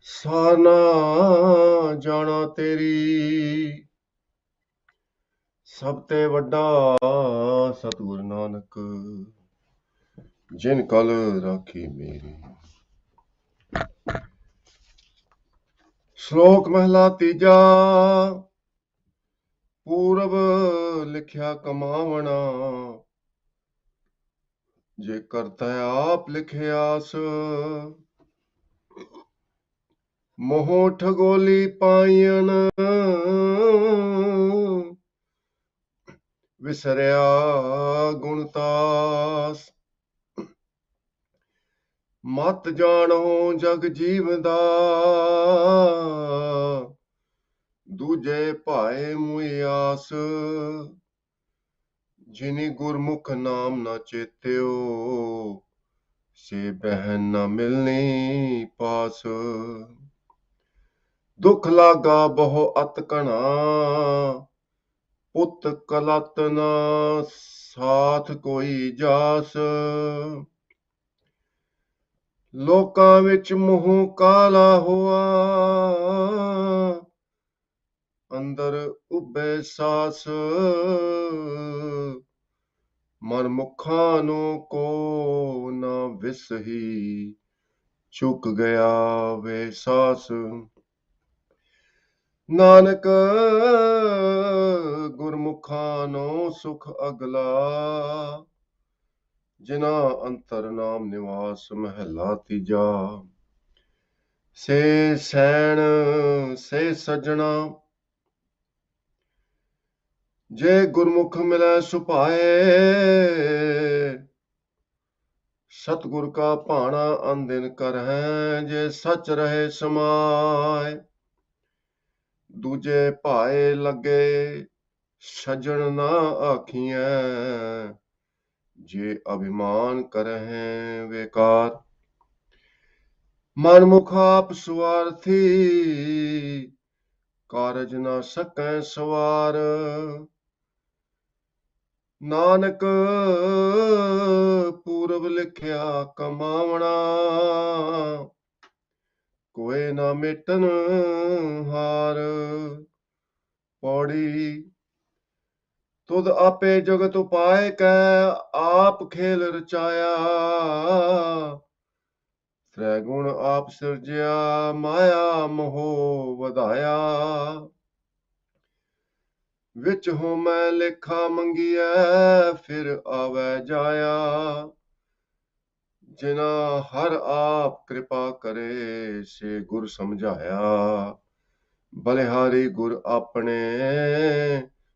ਸਾਨਾ ਜਾਣਾ ਤੇਰੀ ਸਭ ਤੇ ਵੱਡਾ ਸਤਿਗੁਰ ਨਾਨਕ ਜਿਨ ਕਲ ਰਾਖੀ ਮੇਰੀ। ਸ਼ਲੋਕ ਮਹਿਲਾ ਤੀਜਾ। ਪੂਰਬ ਲਿਖਿਆ ਕਮਾਵਣਾ, ਜੇ ਕਰਤਾ ਆਪ ਲਿਖਿਆਸ। ਮੋਹ ਠਗੋਲੀ ਪਾਈਨ, ਵਿਸਰਿਆ ਗੁਣਤਾਸ। ਮਤ ਜਾਣੋ ਜਗ ਜੀਵਦਾ, ਦੂਜੇ ਭਾਏ ਮੁਆਸ। ਜਿਨੀ ਗੁਰਮੁਖ ਨਾਮ ਨਾ ਚੇਤਿਓ, ਸੇ ਬਹਿਨ ਨਾ ਮਿਲਨੀ ਪਾਸ। ਦੁਖ ਲਾਗਾ ਬਹੁ ਅਤ ਘਣਾ, ਪੁੱਤ ਕਲਤ ਨਾ ਸਾਥ ਕੋਈ ਜਾਸ। ਲੋਕਾਂ ਵਿੱਚ ਮੋਹ ਕਾਲਾ ਹੋਆ, ਅੰਦਰ ਉਭੇ ਸਾਸ। ਮਨ ਮੁਖਾਂ ਨੂੰ ਕੋ ਨਾ ਵਿਸਹੀ, ਚੁੱਕ ਗਿਆ ਵੇ ਸਾਸ। ਨਾਨਕ ਗੁਰਮੁਖਾਂ ਨੂੰ ਸੁਖ ਅਗਲਾ, ਜਿਨਾ ਅੰਤਰ ਨਾਮ ਨਿਵਾਸ। ਮਹਿਲਾ ਤੀਜਾ। ਸੇ ਸੈਣ ਸੇ ਸੱਜਣਾ, ਜੇ ਗੁਰਮੁਖ ਮਿਲੈ ਸੁਭਾਏ। ਸਤਿਗੁਰ ਕਾ ਭਾਣਾ ਅਨਦਿਨ ਕਰਹਿ, ਜੇ ਸਚ ਰਹੇ ਸਮਾਏ। ਦੂਜੇ ਭਾਏ ਲੱਗੇ ਸੱਜਣ ਨਾ ਆਖੀਐ, ਜੇ ਅਭਿਮਾਨ ਕਰਹਿ ਵੇਕਾਰ। ਮਨ ਮੁਖ ਆਪ ਸੁਆਰਥੀ, ਕਾਰਜ ਨਾ ਸਕੈ ਸਵਾਰ। ਨਾਨਕ ਪੂਰਬ ਲਿਖਿਆ ਕਮਾਵਣਾ, ਕੋਇ ਨਾ ਮੇਟਨ ਹਾਰ। ਪੌੜੀ। ਤੁਧ ਆਪੇ ਜਗਤ ਉਪਾਇ ਕੈ, ਆਪ ਖੇਲ ਰਚਾਇਆ। ਤ੍ਰੈ ਗੁਣ ਆਪ ਸਿਰਜਿਆ, ਮਾਇਆ ਮੋਹ ਵਧਾਇਆ। ਵਿੱਚ ਹੋਮੈ ਲੇਖਾ ਮੰਗੀਐ, ਫਿਰ ਆਵੈ ਜਾਇਆ। ਜਿਨਾ ਹਰ ਆਪ ਕਿਰਪਾ ਕਰੇ, ਸੇ ਗੁਰ ਸਮਝਾਇਆ। ਬਲਿਹਾਰੀ ਗੁਰ ਆਪਣੇ,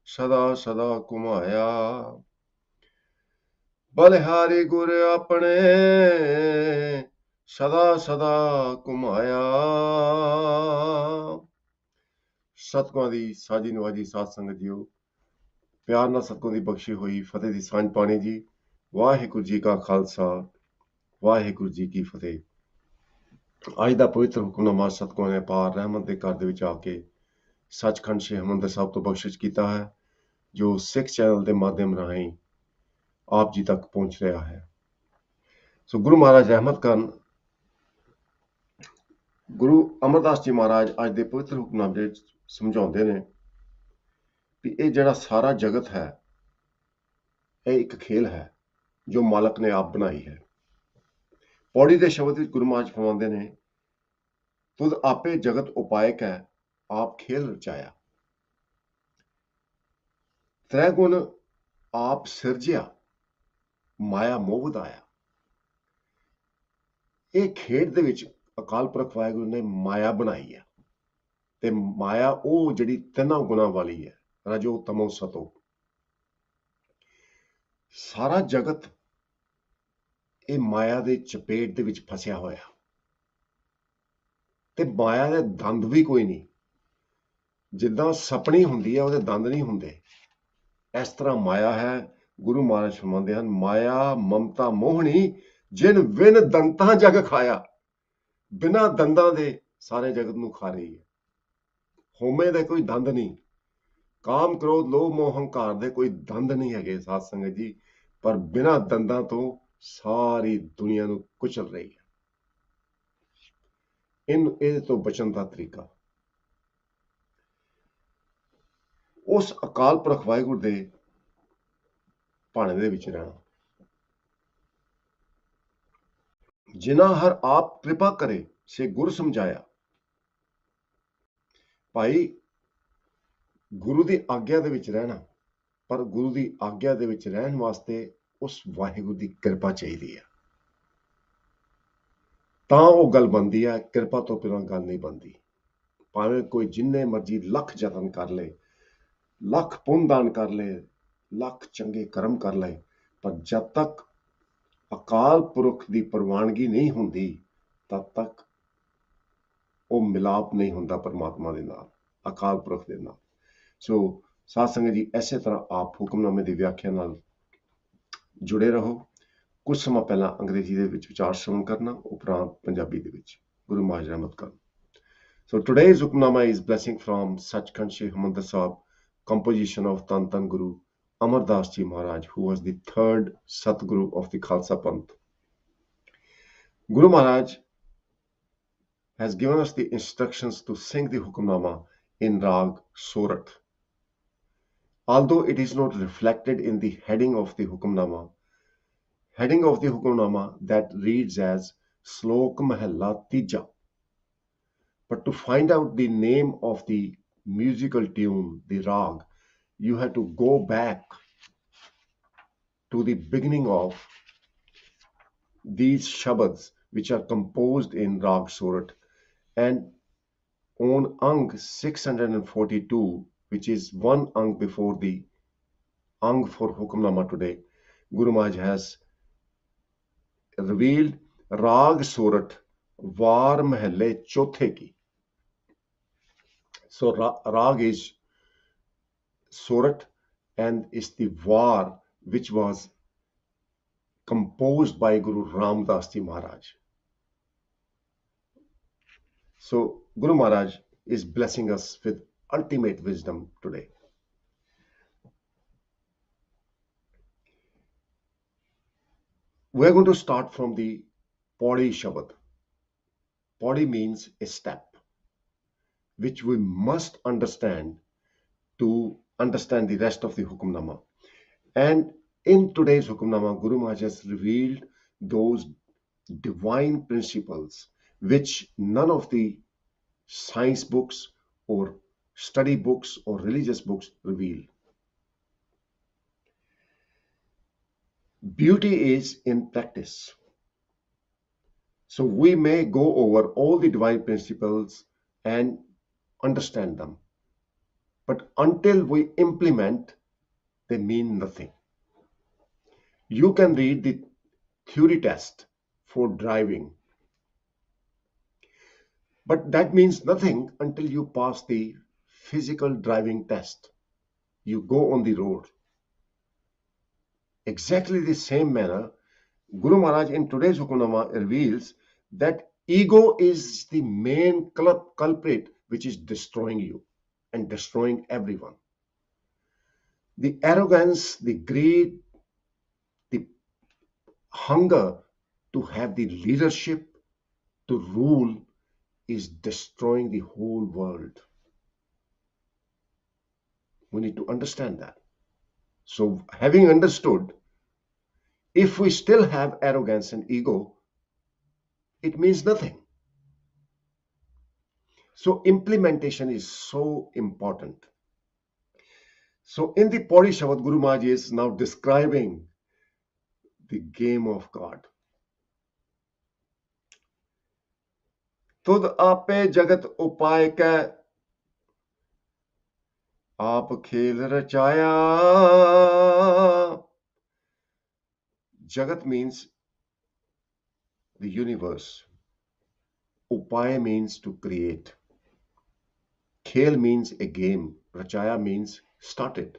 ਸਦਾ ਸਦਾ ਘੁਮਾਇਆ। ਬਲਿਹਾਰੀ ਗੁਰ ਆਪਣੇ, ਸਦਾ ਸਦਾ ਘੁਮਾਇਆ। ਸਤਿਗੁਰਾਂ ਦੀ ਸਾਜੀ ਨਵਾਜੀ ਸਾਧ ਸੰਗਤ ਜੀਓ, ਪਿਆਰ ਨਾਲ ਸਤਿਗੁਰਾਂ ਦੀ ਬਖਸ਼ੀ ਹੋਈ ਫਤਿਹ ਦੀ ਸਾਂਝ ਪਾਣੀ ਜੀ। ਵਾਹਿਗੁਰੂ ਜੀ ਕਾ ਖਾਲਸਾ, ਵਾਹਿਗੁਰੂ ਜੀ ਕੀ ਫਤਿਹ। ਅੱਜ ਦਾ ਪਵਿੱਤਰ ਹੁਕਮਨਾਮਾ ਸਤਿਗੁਰਾਂ ਨੇ ਅਪਾਰ ਰਹਿਮਤ ਦੇ ਘਰ ਦੇ ਵਿੱਚ ਆ ਕੇ ਸੱਚਖੰਡ ਸ੍ਰੀ ਹਰਿਮੰਦਰ ਸਾਹਿਬ ਤੋਂ ਬਖਸ਼ਿਸ਼ ਕੀਤਾ ਹੈ, ਜੋ ਸਿੱਖ ਚੈਨਲ ਦੇ ਮਾਧਿਅਮ ਰਾਹੀਂ ਆਪ ਜੀ ਤੱਕ ਪਹੁੰਚ ਰਿਹਾ ਹੈ। ਸੋ ਗੁਰੂ ਮਹਾਰਾਜ ਰਹਿਮਤ ਕਰਨ। ਗੁਰੂ ਅਮਰਦਾਸ ਜੀ ਮਹਾਰਾਜ ਅੱਜ ਦੇ ਪਵਿੱਤਰ ਹੁਕਮਨਾਮੇ ਵਿੱਚ ਸਮਝਾਉਂਦੇ ਨੇ ਵੀ ਇਹ ਜਿਹੜਾ ਸਾਰਾ ਜਗਤ ਹੈ, ਇਹ ਇੱਕ ਖੇਲ ਹੈ ਜੋ ਮਾਲਕ ਨੇ ਆਪ ਬਣਾਈ ਹੈ। ਪੌੜੀ ਦੇ ਸ਼ਬਦ ਵਿੱਚ ਗੁਰੂ ਮਹਾਰਾਜ ਫਰਮਾਉਂਦੇ ਨੇ, ਤੁਧ ਆਪੇ ਜਗਤ ਉਪਾਇਕ ਹੈ, ਆਪ ਖੇਲ ਰਚਾਇਆ। ਤ੍ਰੈ ਗੁਣ ਆਪ ਸਿਰਜਿਆ, ਮਾਇਆ ਮੋਹ ਵਧਾਇਆ। ਇਹ ਖੇਡ ਦੇ ਵਿੱਚ ਅਕਾਲ ਪੁਰਖ ਵਾਹਿਗੁਰੂ ਨੇ ਮਾਇਆ ਬਣਾਈ ਹੈ, ਤੇ ਮਾਇਆ ਉਹ ਜਿਹੜੀ ਤਿੰਨਾਂ ਗੁਣਾਂ ਵਾਲੀ ਹੈ, ਰਜੋ ਤਮੋ ਸਤੋ। ਸਾਰਾ ਜਗਤ ਇਹ ਮਾਇਆ ਦੇ ਚਪੇਟ ਦੇ ਵਿੱਚ ਫਸਿਆ ਹੋਇਆ, ਤੇ ਮਾਇਆ ਦੇ ਦੰਦ ਵੀ ਕੋਈ ਨਹੀਂ। ਜਿੱਦਾਂ ਸਪਣੀ ਹੁੰਦੀ ਹੈ, ਉਹਦੇ ਦੰਦ ਨਹੀਂ ਹੁੰਦੇ, ਇਸ ਤਰ੍ਹਾਂ ਮਾਇਆ ਹੈ। ਗੁਰੂ ਮਹਾਰਾਜ ਫਰਮਾਉਂਦੇ ਹਨ, ਮਾਇਆ ਮਮਤਾ ਮੋਹਣੀ, ਜਿਨ ਵਿਨ ਦੰਤਾਂ ਜਗ ਖਾਇਆ। ਬਿਨਾਂ ਦੰਦਾਂ ਦੇ ਸਾਰੇ ਜਗਤ ਨੂੰ ਖਾ ਰਹੀ ਹੈ। ਹੋਮੇ ਦੇ ਕੋਈ ਦੰਦ ਨਹੀਂ, ਕਾਮ ਕ੍ਰੋਧ ਲੋਭ ਮੋਹ ਹੰਕਾਰ ਦੇ ਕੋਈ ਦੰਦ ਨਹੀਂ ਹੈਗੇ ਸਾਧ ਸੰਗਤ ਜੀ, ਪਰ ਬਿਨਾਂ ਦੰਦਾਂ ਤੋਂ ਸਾਰੀ ਦੁਨੀਆ ਨੂੰ ਕੁਚਲ ਰਹੀ ਹੈ। ਇਹਦੇ ਤੋਂ ਬਚਣ ਦਾ ਤਰੀਕਾ ਉਸ ਅਕਾਲ ਪੁਰਖ ਵਾਹਿਗੁਰੂ ਦੇ ਭਾਣੇ ਦੇ ਵਿੱਚ ਰਹਿਣਾ। ਜਿਨ੍ਹਾਂ ਹਰ ਆਪ ਕਿਰਪਾ ਕਰੇ ਸੇ ਗੁਰ ਸਮਝਾਇਆ। ਭਾਈ ਗੁਰੂ ਦੀ ਆਗਿਆ ਦੇ ਵਿੱਚ ਰਹਿਣਾ, ਪਰ ਗੁਰੂ ਦੀ ਆਗਿਆ ਦੇ ਵਿੱਚ ਰਹਿਣ ਵਾਸਤੇ ਉਸ ਵਾਹਿਗੁਰੂ ਦੀ ਕਿਰਪਾ ਚਾਹੀਦੀ ਹੈ, ਤਾਂ ਉਹ ਗੱਲ ਬਣਦੀ ਹੈ। ਕਿਰਪਾ ਤੋਂ ਬਿਨਾਂ ਗੱਲ ਨਹੀਂ ਬਣਦੀ। ਭਾਵੇਂ ਕੋਈ ਜਿੰਨੇ ਮਰਜ਼ੀ ਲੱਖ ਯਤਨ ਕਰ ਲੇ, ਲੱਖ ਪੁੰਨ ਦਾਨ ਕਰ ਲੇ, ਲੱਖ ਚੰਗੇ ਕਰਮ ਕਰ ਲਏ, ਪਰ ਜਦ ਤੱਕ ਅਕਾਲ ਪੁਰਖ ਦੀ ਪ੍ਰਵਾਨਗੀ ਨਹੀਂ ਹੁੰਦੀ, ਤਦ ਤੱਕ ਉਹ ਮਿਲਾਪ ਨਹੀਂ ਹੁੰਦਾ ਪਰਮਾਤਮਾ ਦੇ ਨਾਲ, ਅਕਾਲ ਪੁਰਖ ਦੇ ਨਾਲ। ਸੋ ਸਾਧ ਸੰਗਤ ਜੀ, ਇਸੇ ਤਰ੍ਹਾਂ ਆਪ ਹੁਕਮਨਾਮੇ ਦੀ ਵਿਆਖਿਆ ਨਾਲ ਜੁੜੇ ਰਹੋ। ਕੁਝ ਸਮਾਂ ਪਹਿਲਾਂ ਅੰਗਰੇਜ਼ੀ ਦੇ ਵਿੱਚ ਵਿਚਾਰ ਸ਼੍ਰਵਣ ਕਰਨਾ, ਉਪਰੰਤ ਪੰਜਾਬੀ ਦੇ ਵਿੱਚ। ਗੁਰੂ ਮਹਾਰਾਜ ਰਹਿਮਤ ਕਰਨ। So today's Hukmnama is blessing from Sachkhand Sri Harmandir Sahib, composition of Tan Tan Guru Amar Das Ji Maharaj, who was the third Satguru of the Khalsa Panth. Guru Maharaj has given us the instructions to sing the Hukmnama in Rag Sorat. Although it is not reflected in the heading of the Hukmnama that reads as Slok Mahalla Tija. But to find out the name of the musical tune, the rag, you have to go back to the beginning of these shabads, which are composed in Rag Surat. And on Ang 642, which is one Ang before the Ang for Hukamnama today, Guru Maharaj has revealed Rag Surat Var Mahalle Chothe ki. So Rag is Surat and is the Var which was composed by Guru Ram Das Ji Maharaj. So Guru Maharaj is blessing us with ultimate wisdom today. We're going to start from the Paudi Shabad. Paudi means a step, which we must understand to understand the rest of the Hukamnama. And in today's Hukamnama, Guru Maharaj has revealed those divine principles which none of the science books or study books or religious books reveal. Beauty is in practice. So we may go over all the divine principles and understand them, but until we implement, they mean nothing. You can read the theory test for driving, but that means nothing until you pass the physical driving test. You go on the road. Exactly the same manner, Guru Maharaj in today's Hukamnama reveals that ego is the main culprit which is destroying you and destroying everyone. The arrogance, the greed, the hunger to have the leadership, to rule, is destroying the whole world. We need to understand that. So having understood, if we still have arrogance and ego, it means nothing. So implementation is so important. So in the Paudi Shabad, Guru Maharaj is now describing the game of God. Tud ape jagat upay ka aap khel rachaya. Jagat means the universe. Upay means to create. Khel means a game. Rachaya means started.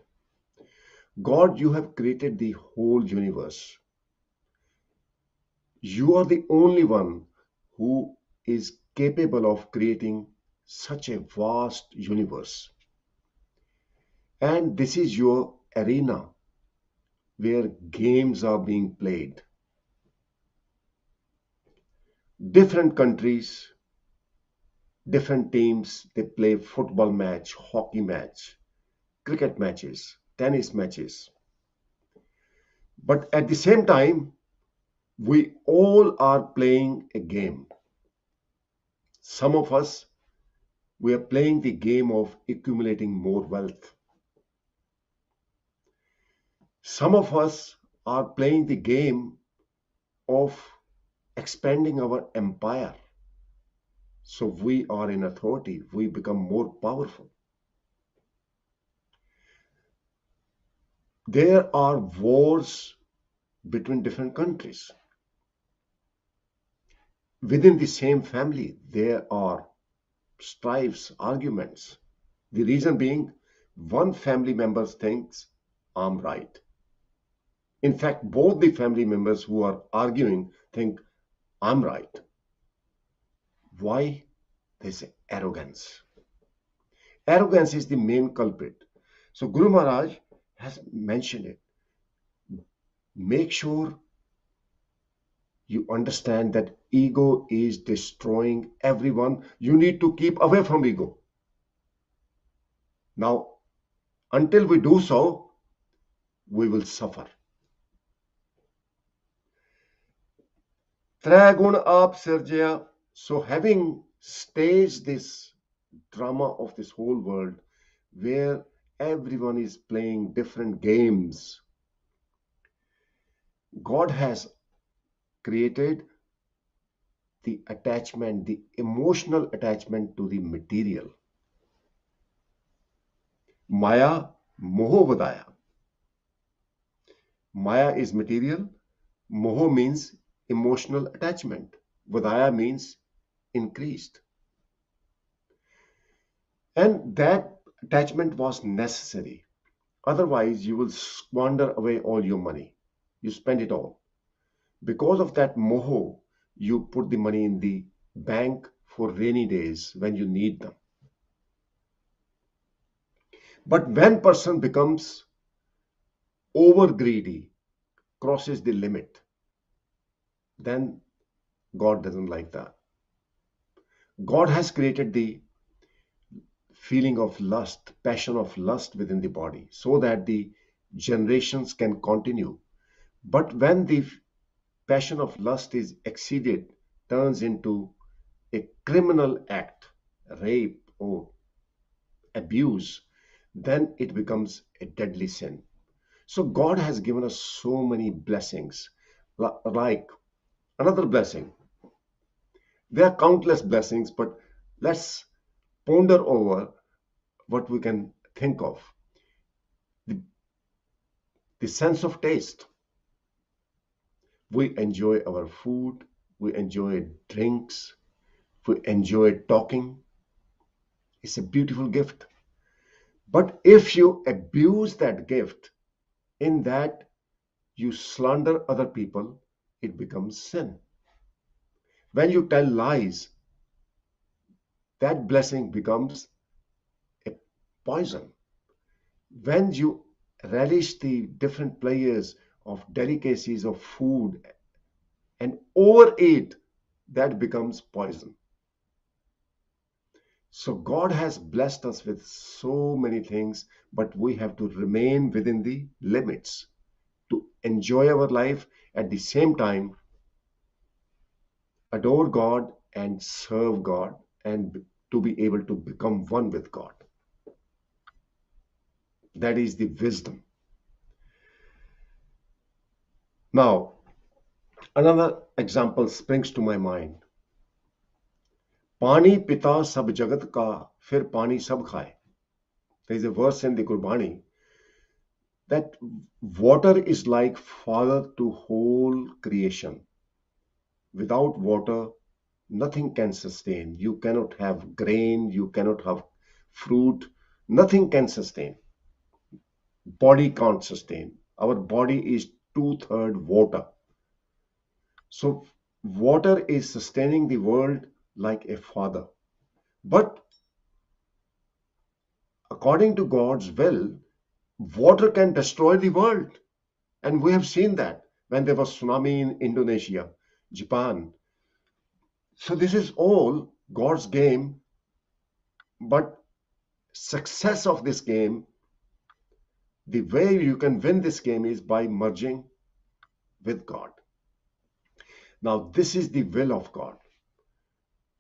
God, you have created the whole universe. You are the only one who is capable of creating such a vast universe. And this is your arena where games are being played. Different countries, Different teams, they play football match, hockey match, cricket matches, tennis matches. But at the same time, we all are playing a game. Some of us, we are playing the game of accumulating more wealth. Some of us are playing the game of expanding our empire. So we are in authority, we become more powerful. There are wars between different countries. Within the same family, there are strifes, arguments. The reason being, one family member thinks, I'm right. In fact, both the family members who are arguing think, I'm right. Why? There's arrogance. Arrogance is the main culprit. So Guru Maharaj has mentioned it. Make sure you understand that ego is destroying everyone. You need to keep away from ego. Now, until we do so, we will suffer. Trai gun aap sirjaya. So having staged this drama of this whole world where everyone is playing different games, God has created the attachment, the emotional attachment to the material. Maya moho vadaya. Maya is material. Moho means emotional attachment. Vadaya means increased. And that attachment was necessary. Otherwise, you will squander away all your money. You spend it all. Because of that moho, you put the money in the bank for rainy days when you need them. But when person becomes over greedy, crosses the limit, then God doesn't like that. God has created the feeling of lust, passion of lust within the body so that the generations can continue. But when the passion of lust is exceeded, turns into a criminal act, rape or abuse, then it becomes a deadly sin. So God has given us so many blessings. Like another blessing, there are countless blessings, but let's ponder over what we can think of. The, the sense of taste. We enjoy our food, we enjoy drinks, we enjoy talking. It's a beautiful gift. But if you abuse that gift, in that you slander other people, it becomes sin. When you tell lies, that blessing becomes a poison. When you relish the different players of delicacies of food and overeat, that becomes poison. So God has blessed us with so many things, but we have to remain within the limits to enjoy our life, at the same time adore God and serve God, and to be able to become one with God. That is the wisdom. Now, another example springs to my mind. पानी पिता सब जगत का फिर पानी सब खाए. There is a verse in the Gurbani that water is like father to whole creation. Without water, nothing can sustain. You cannot have grain, you cannot have fruit, nothing can sustain. Body can't sustain. Our body is two-thirds water. So water is sustaining the world like a father. But according to God's will, water can destroy the world. And we have seen that when there was tsunami in Indonesia, Japan. So this is all God's game But success of this game, the way you can win this game is by merging with God. Now, this is the will of God.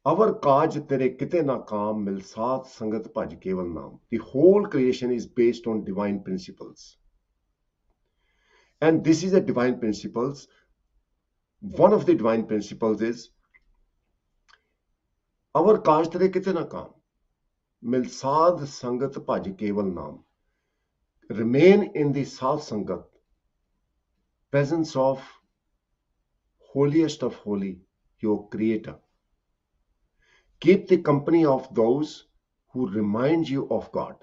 Our काज तेरे किते ना काम मिल साथ संगत भज केवल नाम. The whole creation is based on divine principles. And this is a divine principles. One of the divine principles is our काज तेरे किते ना काम मिल साध संगत भज केवल नाम. Remain in the Sadh Sangat, presence of holiest of holy, your creator. Keep the company of those who remind you of God.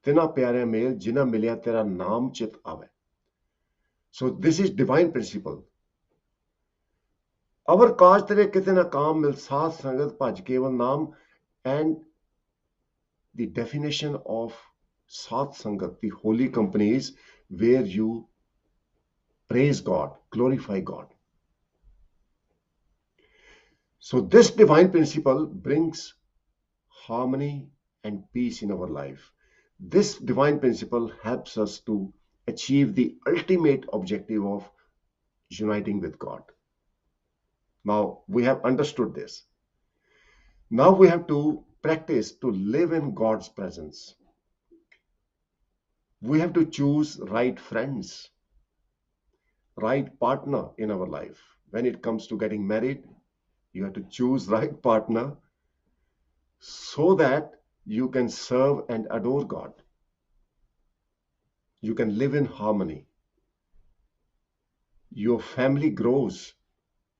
Tina pyare mel jina milya tera naam chit ave. So this is divine principle. Our kaaj tere kite na kaam mil Sadh Sangat bhaj keval naam, and the definition of Sadh Sangat, the holy company, is where you praise God, glorify God. So this divine principle brings harmony and peace in our life. This divine principle helps us to achieve the ultimate objective of uniting with God. Now we have understood this. Now we have to practice to live in God's presence. We have to choose right friends, right partner in our life. When it comes to getting married, you have to choose right partner so that you can serve and adore God. You can live in harmony. Your family grows,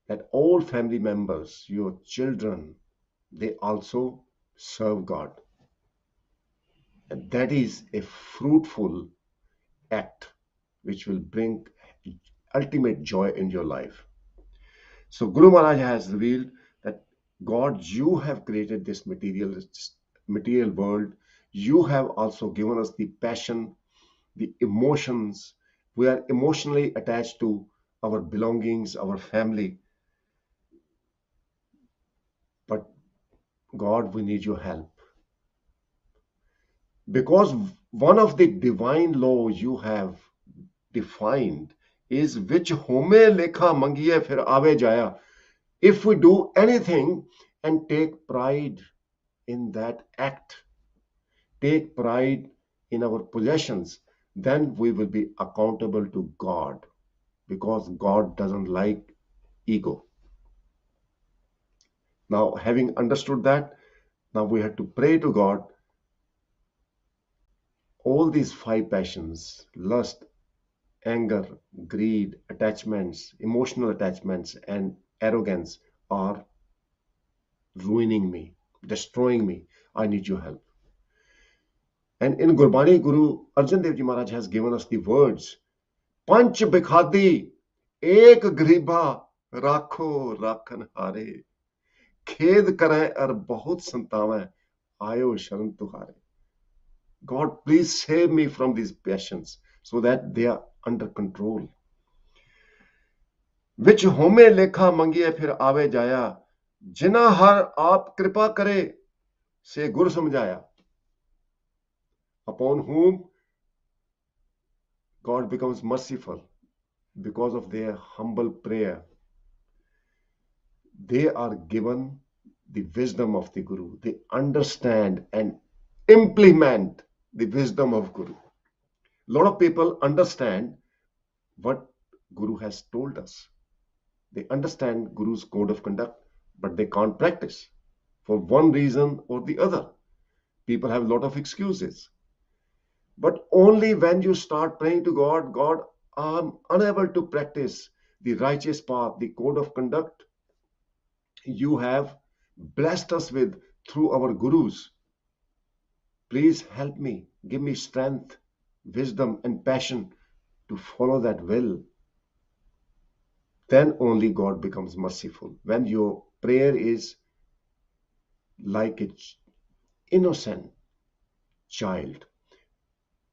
that all family members, your children, they also serve God. And that is a fruitful act which will bring ultimate joy in your life. So Guru Maharaj has revealed that God, you have created this material world. You have also given us the passion, the emotions. We are emotionally attached to our belongings, our family. But God, we need your help. Because one of the divine laws you have defined is which home lekha mangiye fir aave jaya. If we do anything and take pride in that act, take pride in our possessions, then we will be accountable to God, because God doesn't like ego. Now, having understood that, now we have to pray to God. All these five passions, lust, anger, greed, attachments, emotional attachments, and arrogance, are ruining me, destroying me. I need your help. And in Gurbani, Guru Arjan Dev Ji Maharaj has given us the words, Panch Bikhadi, Ek Griba, Rakho Rakhan Hare, Khed Kare Ar Bahut Santave, Ayo Sharan Tuhare. God, please save me from these passions so that they are under control. Which home lekha mangiye fir aave jaya, jina har aap kripa kare, se gur samjhaya. Upon whom God becomes merciful because of their humble prayer. They are given the wisdom of the Guru. They understand and implement the wisdom of Guru. A lot of people understand what Guru has told us. They understand Guru's code of conduct, but they can't practice for one reason or the other. People have a lot of excuses. But only when you start praying to God, God, I'm unable to practice the righteous path, the code of conduct you have blessed us with through our Gurus. Please help me, give me strength, wisdom, and passion to follow that will. Then only God becomes merciful. When your prayer is like an innocent child,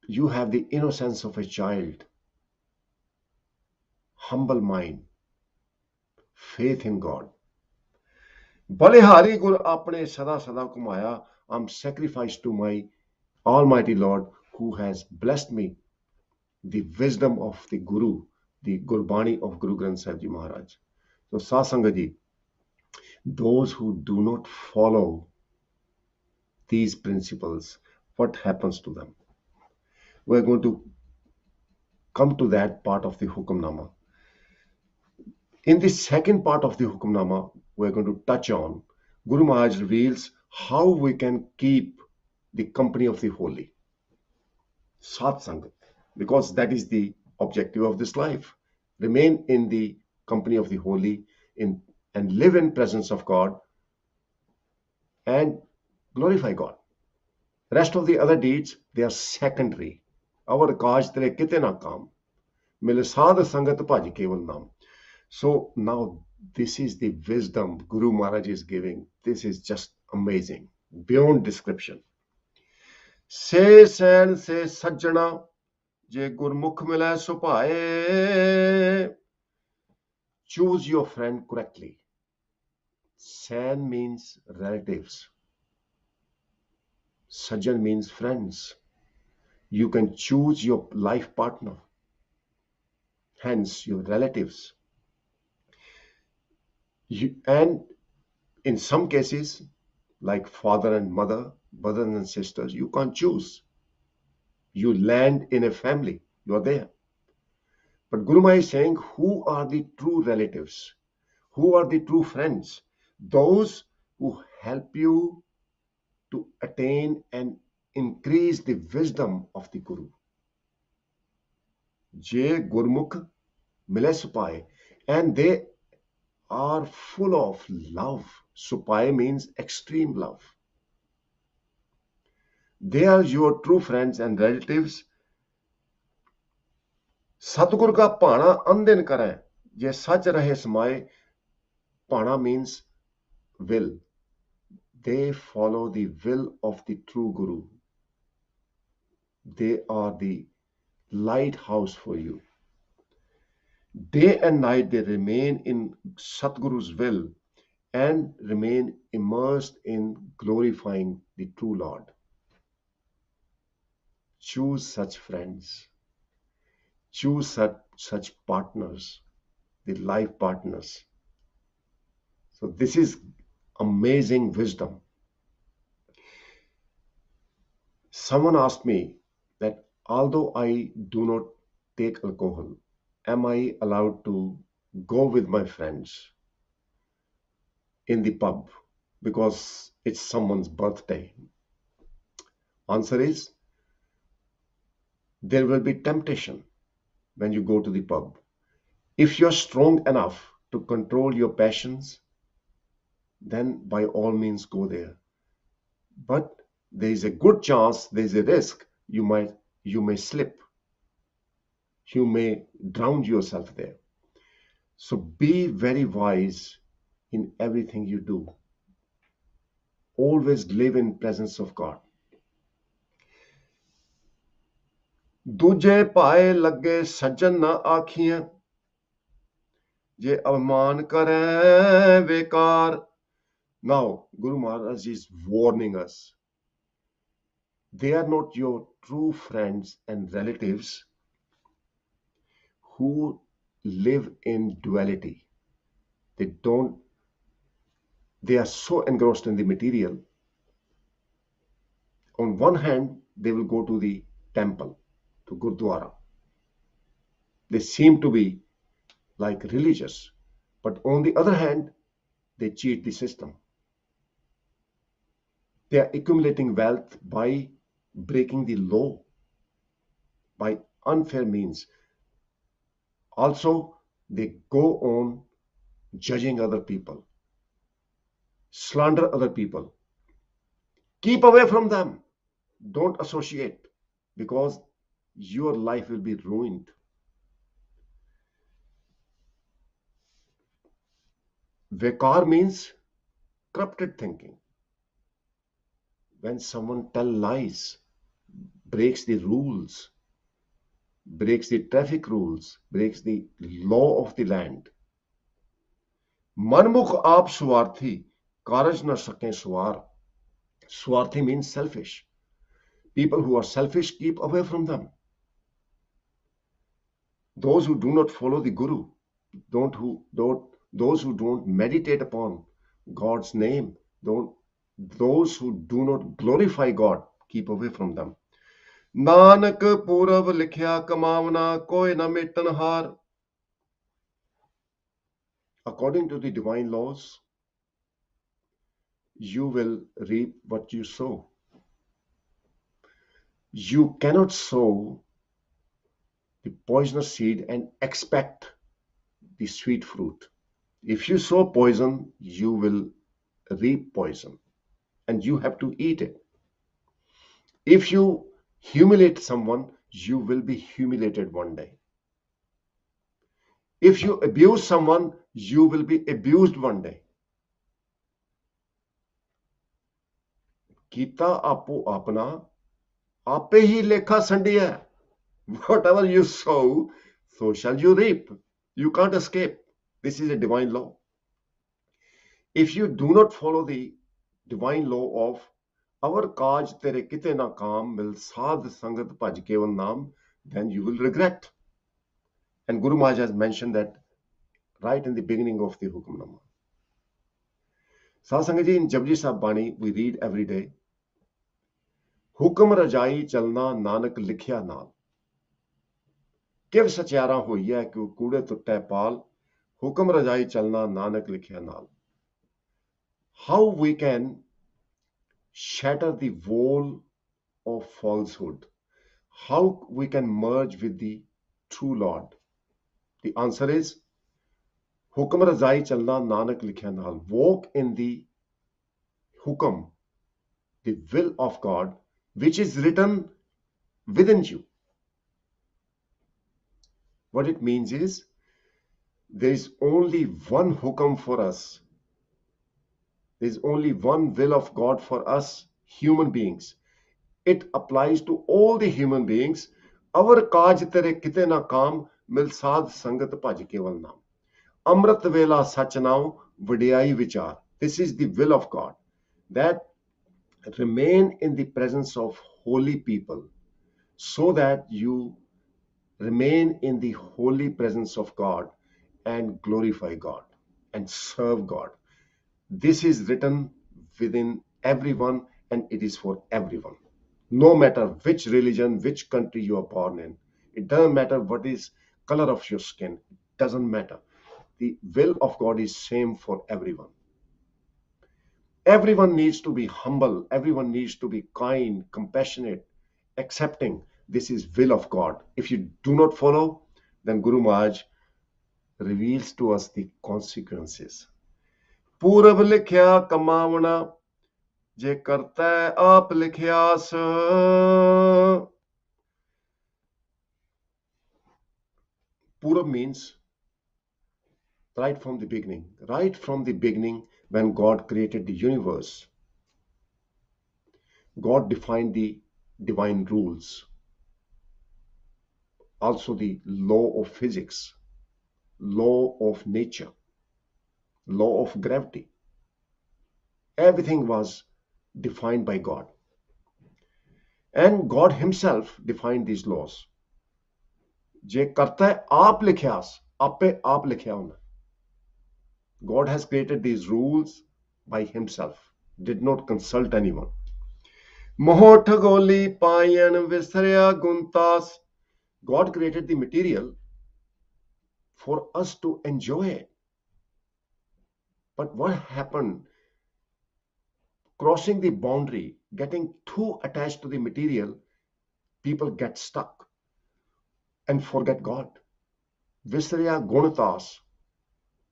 you have the innocence of a child, humble mind, faith in God. बलिहारी गुर आपने सदा सदा घुमाया. I'm sacrificed to my Almighty Lord who has blessed me. The wisdom of the Guru, the Gurbani of Guru Granth Sahib Ji Maharaj. So Satsanga Ji, those who do not follow these principles, what happens to them? We're going to come to that part of the Hukamnama. In the second part of the Hukamnama, we're going to touch on Guru Maharaj reveals how we can keep the company of the holy, Satsanga, because that is the objective of this life. Remain in the company of the holy and live in presence of God and glorify God. Rest of the other deeds, they are secondary. Our kaj tere kite na kaam. Mile sadh sangat bhaj keval naam. So now this is the wisdom Guru Maharaj is giving. This is just amazing, beyond description. Se sen se sajjana je gurmukh mile supaye. Choose your friend correctly. San means relatives. Sajjan means friends. You can choose your life partner, hence your relatives. And in some cases, like father and mother, brothers and sisters, you can't choose. You land in a family, you are there. But Guru Maharaj is saying, who are the true relatives? Who are the true friends? Those who help you to attain and increase the wisdom of the Guru. Je Gurmukh mile supaye. And they are full of love. Supaye means extreme love. They are your true friends and relatives. Satgur ka pana andin kare. Je sach rahe samaye. Pana means will. They follow the will of the true Guru. They are the lighthouse for you. Day and night they remain in Satguru's will and remain immersed in glorifying the true Lord. Choose such friends. Choose such partners, the life partners. So this is amazing wisdom. Someone asked me that although I do not take alcohol, am I allowed to go with my friends in the pub because it's someone's birthday? Answer is, there will be temptation when you go to the pub. If you're strong enough to control your passions, then by all means go there. But there is a good chance, there is a risk you may slip. You may drown yourself there. So be very wise in everything you do. Always live in presence of God. ਦੂਜੇ ਪਾਏ ਲੱਗੇ ਸੱਜਣ ਨਾ ਆਖੀਆਂ ਜੇ ਅਵਮਾਨ ਕਰੈ ਵੇਕਾਰ. Now Guru Maharaj is warning us. They are not your true friends and relatives who live in duality. They are so engrossed in the material. On one hand, they will go to the temple, to Gurdwara. They seem to be like religious, but on the other hand, they cheat the system. They are accumulating wealth by breaking the law, by unfair means. Also, they go on judging other people, slander other people. Keep away from them. Don't associate, because your life will be ruined. Vakar means corrupted thinking. When someone tells lies, breaks the rules, breaks the traffic rules, breaks the law of the land. Manmukh aap swarthi, कारज न सकें स्वार. Swarthi means selfish. People who are selfish, keep away from them. Those who do not follow the Guru, those who don't meditate upon God's name, those who do not glorify God, keep away from them. Nanak purav likhya kamavna koi na metan har. According to the divine laws, you will reap what you sow. You cannot sow the poisonous seed and expect the sweet fruit. If you sow poison, you will reap poison and you have to eat it. If you humiliate someone, you will be humiliated one day. If you abuse someone, you will be abused one day. Kita apo apna, ape hi lekha sandiya. Whatever you sow, so shall you reap. You can't escape. This is a divine law. If you do not follow the divine law of our kaaj tere kite na kaam mil sadh sangat bhaj keval naam, then you will regret. And Guru Maharaj has mentioned that right in the beginning of the Hukamnama. Sadh Sangat Ji, in Japji Sahib Bani, we read every day, Hukam Rajai Chalna Nanak Likhya Naal. Kiv sachiara hoiya ki kude tutte paal, Hukam Rajai Chalna Nanak Likhya Naal. How we can shatter the wall of falsehood, how we can merge with the true Lord. The answer is Hukam Razai Chalna Nanak Likhya Naal. Walk in the Hukam, the will of God, which is written within you. What it means is there is only one Hukam for us. There is only one will of God for us human beings. It applies to all the human beings. Our kaaj tere kite na kaam mil sadh sangat bhaj keval naam. Amrit vela sach now vadiyai vichar. This is the will of God, that remain in the presence of holy people so that you remain in the holy presence of God and glorify God and serve God. This is written within everyone and it is for everyone. No matter which religion, which country you are born in, it doesn't matter what is color of your skin, it doesn't matter. The will of God is same for everyone. Everyone needs to be humble, everyone needs to be kind, compassionate, accepting. This is will of God. If you do not follow, then Guru Maharaj reveals to us the consequences. Purav likhya kamavana, je karta aap likhyas. Purav means right from the beginning. Right from the beginning, when God created the universe, God defined the divine rules, also the law of physics, law of nature, law of gravity. Everything was defined by God. And God himself defined these laws. Je karta hai aap likhyas, ape aap likhya hona. God has created these rules by himself, did not consult anyone. Moho thagoli payan visarya guntas. God created the material for us to enjoy it. But what happened? Crossing the boundary, getting too attached to the material, people get stuck and forget God. Visarya gunatas.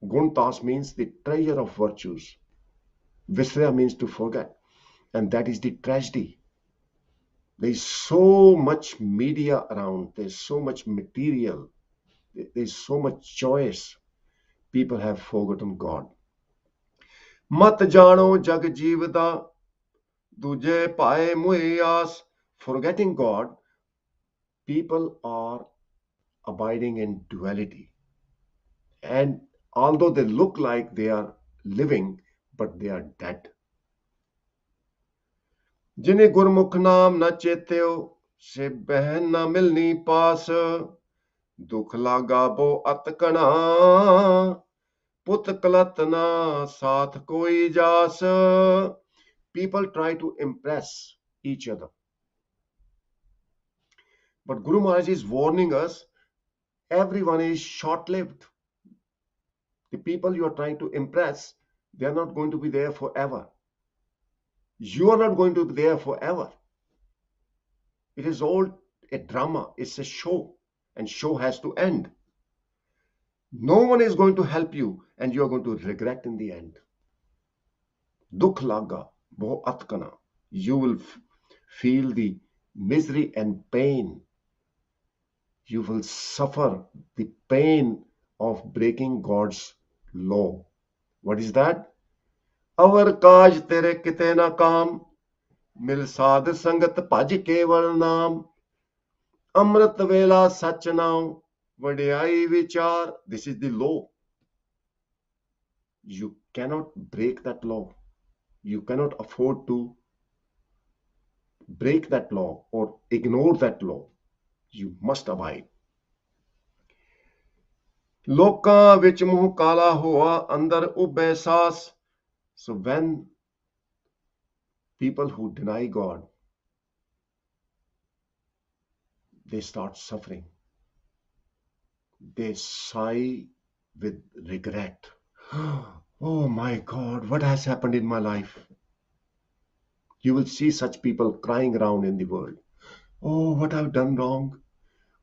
Guntas means the treasure of virtues. Visarya means to forget. And that is the tragedy. There is so much media around, there's so much material, there's so much choice. People have forgotten God. Mat jano jag jivda, duje pae muiyas. Forgetting God, people are abiding in duality. And although they look like they are living, but they are dead. जिन्हें गुरमुख नाम न चेत्यो से बहन न मिलनी पास दुख लागा बो अतकणा पुत कलत ना साथ कोई जास. People try to impress each other, but Guru Maharaj is warning us, everyone is short-lived. The people you are trying to impress, they are not going to be there forever. You are not going to be there forever. It is all a drama, it's a show, and show has to end. No one is going to help you, and you are going to regret in the end. Dukh laga boh atkana. You will feel the misery and pain. You will suffer the pain of breaking God's law. What is that? अवर काज तेरे किते ना काम मिल साध संगत भज केवल नाम अमृत वेला सच नाम वड्याई विचार. This is the law. You cannot break that law. You cannot afford to break that law or ignore that law. You must abide. ਲੋਕਾਂ ਵਿੱਚ ਮੂੰਹ ਕਾਲਾ ਹੋਆ ਅੰਦਰ ਉੱਭੇ ਸਾਸ. So when people who deny God, they start suffering. They sigh with regret. Oh my God, what has happened in my life? You will see such people crying around in the world. Oh, what I've done wrong.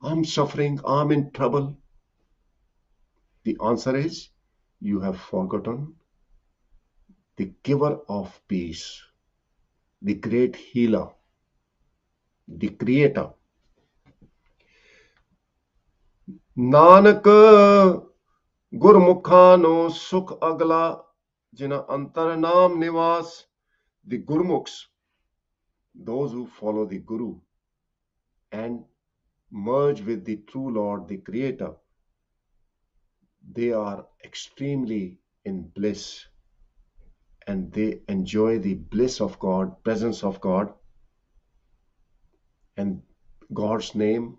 I'm suffering. I'm in trouble. The answer is, you have forgotten the giver of peace, the great healer, the creator. Nanak Gurmukhano Sukh Agla Jina Antar Naam Nivas. The Gurmukhs, those who follow the Guru and merge with the true Lord, the Creator, they are extremely in bliss and they enjoy the bliss of God, presence of God, and God's name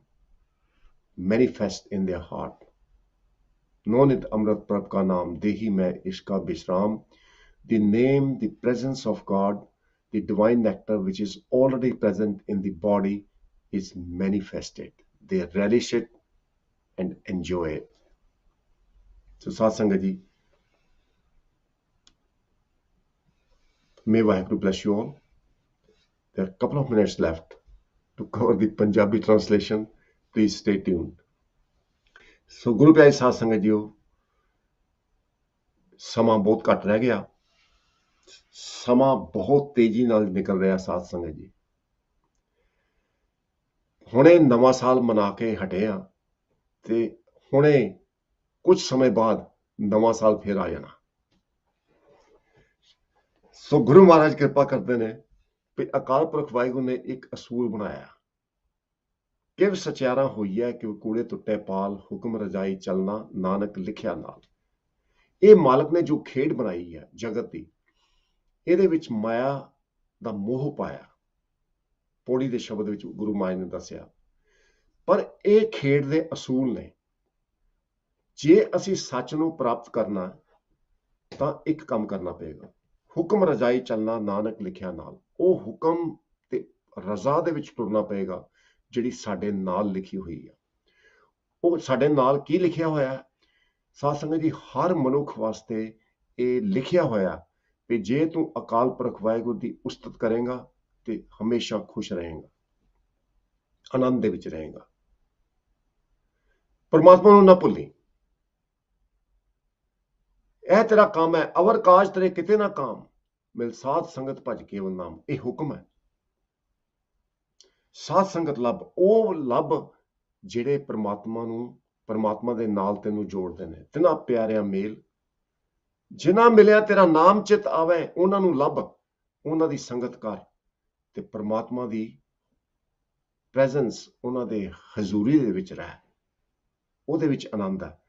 manifest in their heart. Nonit Amrit Prabh ka naam dehi mein iska bishram. The name, the presence of God, the divine nectar which is already present in the body is manifested. They relish it and enjoy it. So Satsanga ji, may Vaheguru bless you all. There are a couple of minutes left to cover the Punjabi translation. Please stay tuned. So Guru Pyari Satsanga ji, ਸਮਾਂ ਬਹੁਤ ਘੱਟ ਰਹਿ ਗਿਆ. ਸਮਾਂ ਬਹੁਤ ਤੇਜ਼ੀ ਨਾਲ ਨਿਕਲ ਰਿਹਾ ਸਾਧ ਸੰਗਤ ਜੀ. ਹੁਣੇ ਨਵਾਂ ਸਾਲ ਮਨਾ ਕੇ ਹਟੇ ਆ ਤੇ ਹੁਣੇ ਕੁਝ ਸਮੇਂ ਬਾਅਦ ਨਵਾਂ ਸਾਲ ਫੇਰ ਆ ਜਾਣਾ. ਸੋ ਗੁਰੂ ਮਹਾਰਾਜ ਕਿਰਪਾ ਕਰਦੇ ਨੇ ਕਿ ਅਕਾਲ ਪੁਰਖ ਵਾਹਿਗੁਰੂ ਨੇ ਇੱਕ ਅਸੂਲ ਬਣਾਇਆ. ਕਿਵ ਸਚਿਆਰਾ ਹੋਈ ਹੈ ਕਿ ਕੂੜੇ ਟੁੱਟੇ ਪਾਲ ਹੁਕਮ ਰਜਾਈ ਚੱਲਣਾ ਨਾਨਕ ਲਿਖਿਆ ਨਾਲ. ਇਹ ਮਾਲਕ ਨੇ ਜੋ ਖੇਡ ਬਣਾਈ ਹੈ ਜਗਤ ਦੀ, ਇਹਦੇ ਵਿੱਚ ਮਾਇਆ ਦਾ ਮੋਹ ਪਾਇਆ. ਪੌੜੀ ਦੇ ਸ਼ਬਦ ਵਿੱਚ ਗੁਰੂ ਮਹਾਰਾਜ ਨੇ ਦੱਸਿਆ. ਪਰ ਇਹ ਖੇਡ ਦੇ ਅਸੂਲ ਨੇ. ਜੇ ਅਸੀਂ ਸੱਚ ਨੂੰ ਪ੍ਰਾਪਤ ਕਰਨਾ ਤਾਂ ਇੱਕ ਕੰਮ ਕਰਨਾ ਪਏਗਾ. ਹੁਕਮ ਰਜਾਈ ਚੱਲਣਾ ਨਾਨਕ ਲਿਖਿਆ ਨਾਲ. ਉਹ ਹੁਕਮ ਤੇ ਰਜ਼ਾ ਦੇ ਵਿੱਚ ਟੁਰਨਾ ਪਏਗਾ ਜਿਹੜੀ ਸਾਡੇ ਨਾਲ ਲਿਖੀ ਹੋਈ ਹੈ. ਉਹ ਸਾਡੇ ਨਾਲ ਕੀ ਲਿਖਿਆ ਹੋਇਆ? ਸਾਧ ਸੰਗਤ ਜੀ, ਹਰ ਮਨੁੱਖ ਵਾਸਤੇ ਇਹ ਲਿਖਿਆ ਹੋਇਆ ਕਿ ਜੇ ਤੂੰ ਅਕਾਲ ਪੁਰਖ ਵਾਹਿਗੁਰੂ ਦੀ ਉਸਤਤ ਕਰੇਗਾ ਤੇ ਹਮੇਸ਼ਾ ਖੁਸ਼ ਰਹੇਗਾ, ਆਨੰਦ ਦੇ ਵਿੱਚ ਰਹੇਗਾ. ਪਰਮਾਤਮਾ ਨੂੰ ਨਾ ਭੁੱਲੀ. ਇਹ ਤੇਰਾ ਕੰਮ ਹੈ. ਅਵਰ ਕਾਜ ਤੇਰੇ ਕਿਤੇ ਨਾ ਕਾਮ ਮਿਲ ਸਾਧ ਸੰਗਤ ਭਜ ਕੇਵਲ ਨਾਮ. ਇਹ ਹੁਕਮ ਹੈ. ਸਾਧ ਸੰਗਤ ਲੱਭ, ਉਹ ਲੱਭ ਜਿਹੜੇ ਪਰਮਾਤਮਾ ਦੇ ਨਾਲ ਤੈਨੂੰ ਜੋੜਦੇ ਨੇ. ਤਿਨਾਂ ਪਿਆਰਿਆਂ ਮੇਲ ਜਿਨ੍ਹਾਂ ਮਿਲਿਆ ਤੇਰਾ ਨਾਮ ਚਿਤ ਆਵੇ, ਉਹਨਾਂ ਨੂੰ ਲੱਭ, ਉਹਨਾਂ ਦੀ ਸੰਗਤ ਕਰ ਤੇ ਪਰਮਾਤਮਾ ਦੀ ਪ੍ਰੈਜ਼ੈਂਸ, ਉਹਨਾਂ ਦੇ ਹਜ਼ੂਰੀ ਦੇ ਵਿੱਚ ਰਹਿ. ਉਹਦੇ ਵਿੱਚ ਆਨੰਦ ਹੈ.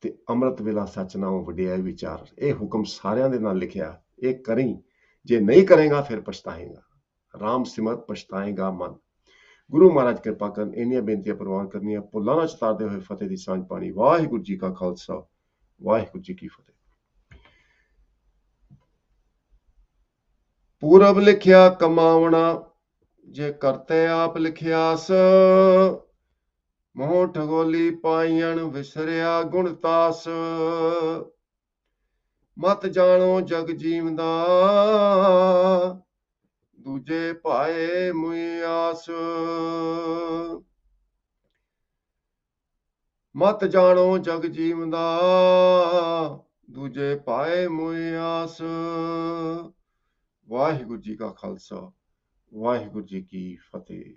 ਤੇ ਅੰਮ੍ਰਿਤ ਵੇਲਾ ਸੱਚ ਨਾਮ ਵਡਿਆਈ ਵਿਚਾਰ. ਇਹ ਹੁਕਮ ਸਾਰਿਆਂ ਦੇ ਨਾਲ ਲਿਖਿਆ ਇਹ ਕਰੀਂ, ਜੇ ਨਹੀਂ ਕਰੇਗਾ ਫਿਰ ਪਛਤਾਏਗਾ। ਰਾਮ ਸਿਮਰਤ ਪਛਤਾਏਗਾ ਮਨ। ਗੁਰੂ ਮਹਾਰਾਜ ਕਿਰਪਾ ਕਰਨ। ਇੰਨੀਆਂ ਬੇਨਤੀਆਂ ਪ੍ਰਵਾਨ ਕਰਨੀਆਂ, ਭੁੱਲਾਂ ਨਾ ਚਤਾਰਦੇ ਹੋਏ ਫਤਿਹ ਦੀ ਸਾਂਝ ਪਾਣੀ। ਵਾਹਿਗੁਰੂ ਜੀ ਕਾ ਖਾਲਸਾ, ਵਾਹਿਗੁਰੂ ਜੀ ਕੀ ਫਤਿਹ। ਪੂਰਬ ਲਿਖਿਆ ਕਮਾਵਣਾ, ਜੇ ਕਰਤੇ ਆਪ ਲਿਖਿਆਸ। ਮੋਹ ਠਗੋਲੀ ਪਾਈਣ, ਵਿਸਰਿਆ ਗੁਣਤਾਸ। ਮਤ ਜਾਣੋ ਜਗ ਜੀਵਦਾ, ਦੂਜੇ ਭਾਏ ਮੁਈ ਆਸ। ਮਤ ਜਾਣੋ ਜਗ ਜੀਵਦਾ, ਦੂਜੇ ਭਾਏ ਮੁਈ ਆਸ। ਵਾਹਿਗੁਰੂ ਜੀ ਕਾ ਖਾਲਸਾ, ਵਾਹਿਗੁਰੂ ਜੀ ਕੀ ਫਤਿਹ।